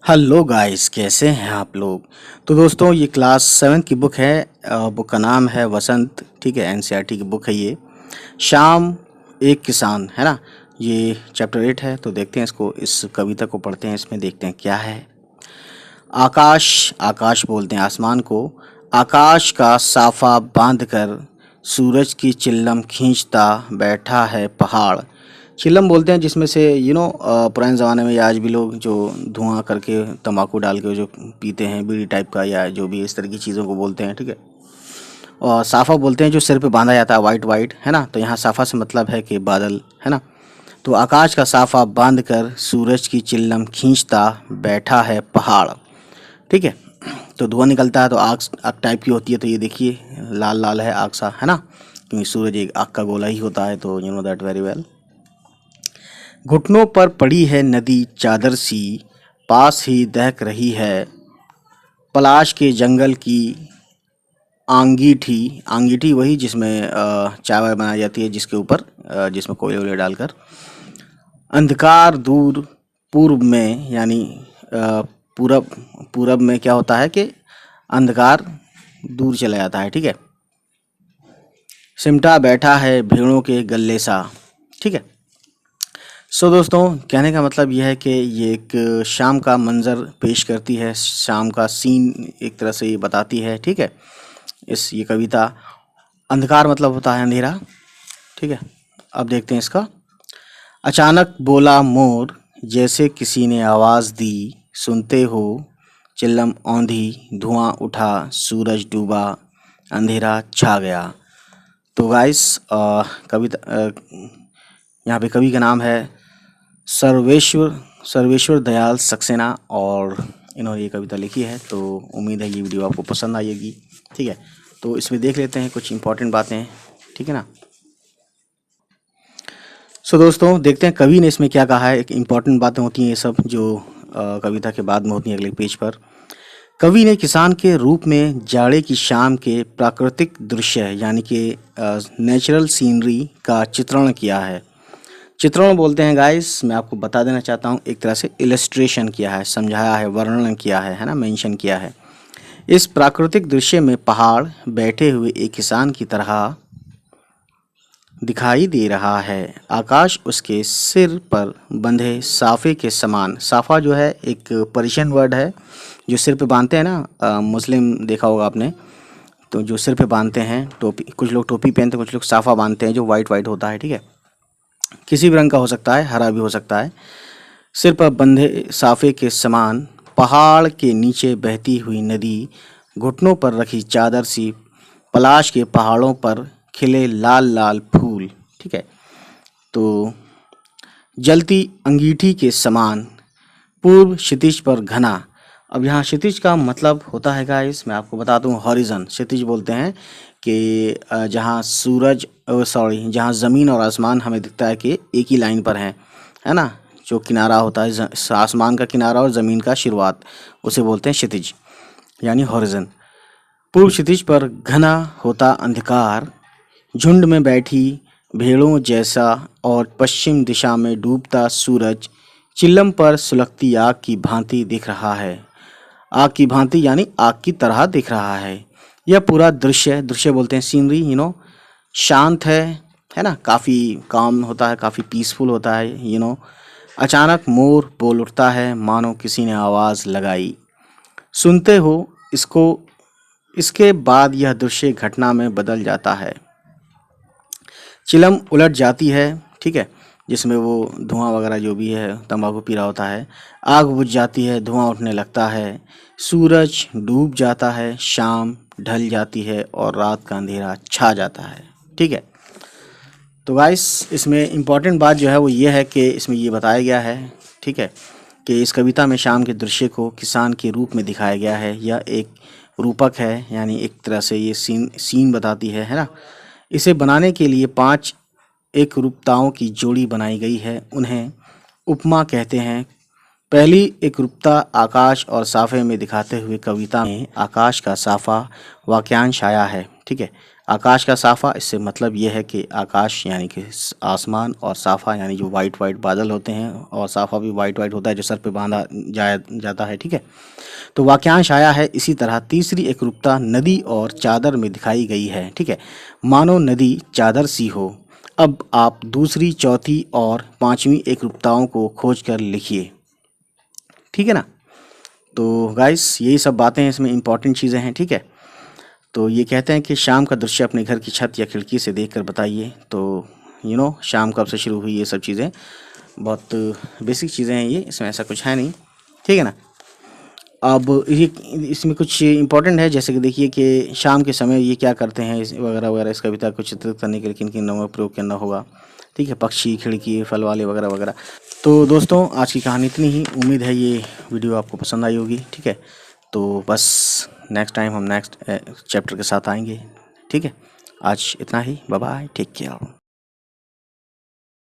Hello guys, कैसे हैं आप लोग। तो दोस्तों, ये क्लास 7 की बुक है। बुक का नाम है वसंत। ठीक है, एनसीईआरटी की बुक है ये। शाम एक किसान, है ना। ये चैप्टर 8 है। तो देखते हैं इसको, इस कविता को पढ़ते हैं, इसमें देखते हैं क्या है। आकाश, आकाश बोलते हैं आसमान को। आकाश का साफा बांध कर सूरज की चिल्लम खींचता बैठा है पहाड़। चिल्लम बोलते हैं जिसमें से पुराने ज़माने में या आज भी लोग जो धुआं करके तंबाकू डाल के जो पीते हैं, बीड़ी टाइप का या जो भी इस तरह की चीज़ों को बोलते हैं। ठीक है। और साफ़ा बोलते हैं जो सिर पे बांधा जाता है, वाइट वाइट, है ना। तो यहाँ साफ़ा से मतलब है कि बादल, है ना। तो आकाश का साफ़ा बांध कर सूरज की चिल्लम खींचता बैठा है पहाड़। ठीक है। तो धुआं निकलता है तो आग आग टाइप की होती है। तो ये देखिए, लाल लाल है आग सा, है ना, क्योंकि सूरज एक आग का गोला ही होता है। तो you know that very well. घुटनों पर पड़ी है नदी चादर सी, पास ही दहक रही है पलाश के जंगल की आंगीठी। आंगीठी वही जिसमें चाय वाय बनाई जाती है, जिसके ऊपर जिसमें कोयले वोले डालकर। अंधकार दूर पूर्व में, यानी पूरब, पूरब में क्या होता है कि अंधकार दूर चला जाता है। ठीक है। सिमटा बैठा है भेड़ों के गल्ले सा। ठीक है। सो दोस्तों, कहने का मतलब यह है कि ये एक शाम का मंज़र पेश करती है, शाम का सीन एक तरह से ये बताती है। ठीक है। ये कविता, अंधकार मतलब होता है अंधेरा। ठीक है। अब देखते हैं इसका। अचानक बोला मोर, जैसे किसी ने आवाज़ दी, सुनते हो चिल्लम औंधी, धुआं उठा, सूरज डूबा, अंधेरा छा गया। तो गाइस, कविता, यहाँ पे कवि का नाम है सर्वेश्वर सर्वेश्वर दयाल सक्सेना, और इन्होंने ये कविता लिखी है। तो उम्मीद है ये वीडियो आपको पसंद आएगी। ठीक है। तो इसमें देख लेते हैं कुछ इंपॉर्टेंट बातें। ठीक है ना। सो दोस्तों, देखते हैं कवि ने इसमें क्या कहा है। एक इम्पॉर्टेंट बातें होती हैं ये सब, जो कविता के बाद में होती हैं अगले पेज पर। कवि ने किसान के रूप में जाड़े की शाम के प्राकृतिक दृश्य, यानी कि नेचुरल सीनरी का चित्रण किया है। चित्रण बोलते हैं गाइस, मैं आपको बता देना चाहता हूँ, एक तरह से इलस्ट्रेशन किया है, समझाया है, वर्णन किया है ना, मेंशन किया है। इस प्राकृतिक दृश्य में पहाड़ बैठे हुए एक किसान की तरह दिखाई दे रहा है। आकाश उसके सिर पर बंधे साफे के समान। साफा जो है एक पर्शियन वर्ड है, जो सिर पे बांधते हैं ना, मुस्लिम देखा होगा आपने। तो जो सिर पे बांधते हैं टोपी, कुछ लोग टोपी पहनते हैं, कुछ लोग साफा बांधते हैं जो वाइट वाइट होता है। ठीक है। किसी भी रंग का हो सकता है, हरा भी हो सकता है। सिर पर बंधे साफे के समान पहाड़ के नीचे बहती हुई नदी, घुटनों पर रखी चादर सी, पलाश के पहाड़ों पर खिले लाल लाल फूल। ठीक है। तो जलती अंगीठी के समान पूर्व क्षितिज पर घना। अब यहाँ क्षितिज का मतलब होता है गाइस, मैं आपको बता दूँ, हॉरिजन। क्षितिज बोलते हैं कि जहाँ सूरज, सॉरी, जहाँ ज़मीन और आसमान हमें दिखता है कि एक ही लाइन पर है ना। जो किनारा होता है, आसमान का किनारा और ज़मीन का शुरुआत, उसे बोलते हैं क्षितिज, यानी हॉरिजन। पूर्व क्षितिज पर घना होता अंधकार, झुंड में बैठी भेड़ों जैसा, और पश्चिम दिशा में डूबता सूरज चिल्लम पर सुलगती आग की भांति दिख रहा है। आग की भांति यानी आग की तरह दिख रहा है। यह पूरा दृश्य, दृश्य बोलते हैं सीनरी, शांत है ना, काफ़ी काम होता है, काफ़ी पीसफुल होता है। अचानक मोर बोल उठता है, मानो किसी ने आवाज़ लगाई। सुनते हो इसको, इसके बाद यह दृश्य घटना में बदल जाता है। चिलम उलट जाती है। ठीक है। जिसमें वो धुआं वगैरह जो भी है, तंबाकू पी रहा होता है। आग बुझ जाती है, धुआं उठने लगता है। सूरज डूब जाता है, शाम ढल जाती है और रात का अंधेरा छा जाता है। ठीक है। तो गाइस, इसमें इम्पॉर्टेंट बात जो है वो ये है कि इसमें ये बताया गया है, ठीक है, कि इस कविता में शाम के दृश्य को किसान के रूप में दिखाया गया है। यह एक रूपक है, यानी एक तरह से ये सीन बताती है ना। इसे बनाने के लिए 5 एक रूपताओं की जोड़ी बनाई गई है, उन्हें उपमा कहते हैं। पहली एक रूपता आकाश और साफे में दिखाते हुए कविता में आकाश का साफा वाक्यांश आया है। ठीक है। आकाश का साफ़ा, इससे मतलब ये है कि आकाश यानी कि आसमान, और साफ़ा यानी जो वाइट वाइट बादल होते हैं, और साफ़ा भी वाइट वाइट होता है जो सर पे बांधा जाता है, ठीक है। तो वाक्यांश आया है इसी तरह, तीसरी एकरूपता नदी और चादर में दिखाई गई है, ठीक है। मानो नदी चादर सी हो। अब आप दूसरी, चौथी और पांचवी एकरूपताओं को खोज कर लिखिए, ठीक है ना। तो गाइस यही सब बातें हैं, इसमें इंपॉर्टेंट चीज़ें हैं, ठीक है। तो ये कहते हैं कि शाम का दृश्य अपने घर की छत या खिड़की से देखकर बताइए। तो शाम कब से शुरू हुई, ये सब चीज़ें बहुत बेसिक चीज़ें हैं ये, इसमें ऐसा कुछ है नहीं, ठीक है ना। अब ये इसमें कुछ इम्पोर्टेंट है, जैसे कि देखिए कि शाम के समय ये क्या करते हैं वगैरह वगैरह, इस कविता को चित्रित करने के लिए किन किन रंगों का प्रयोग करना होगा, ठीक है। पक्षी, खिड़की, फल वाले वगैरह वगैरह। तो दोस्तों आज की कहानी इतनी ही, उम्मीद है ये वीडियो आपको पसंद आई होगी, ठीक है। तो बस नेक्स्ट टाइम हम नेक्स्ट चैप्टर के साथ आएंगे, ठीक है। आज इतना ही, बाय बाय, टेक केयर।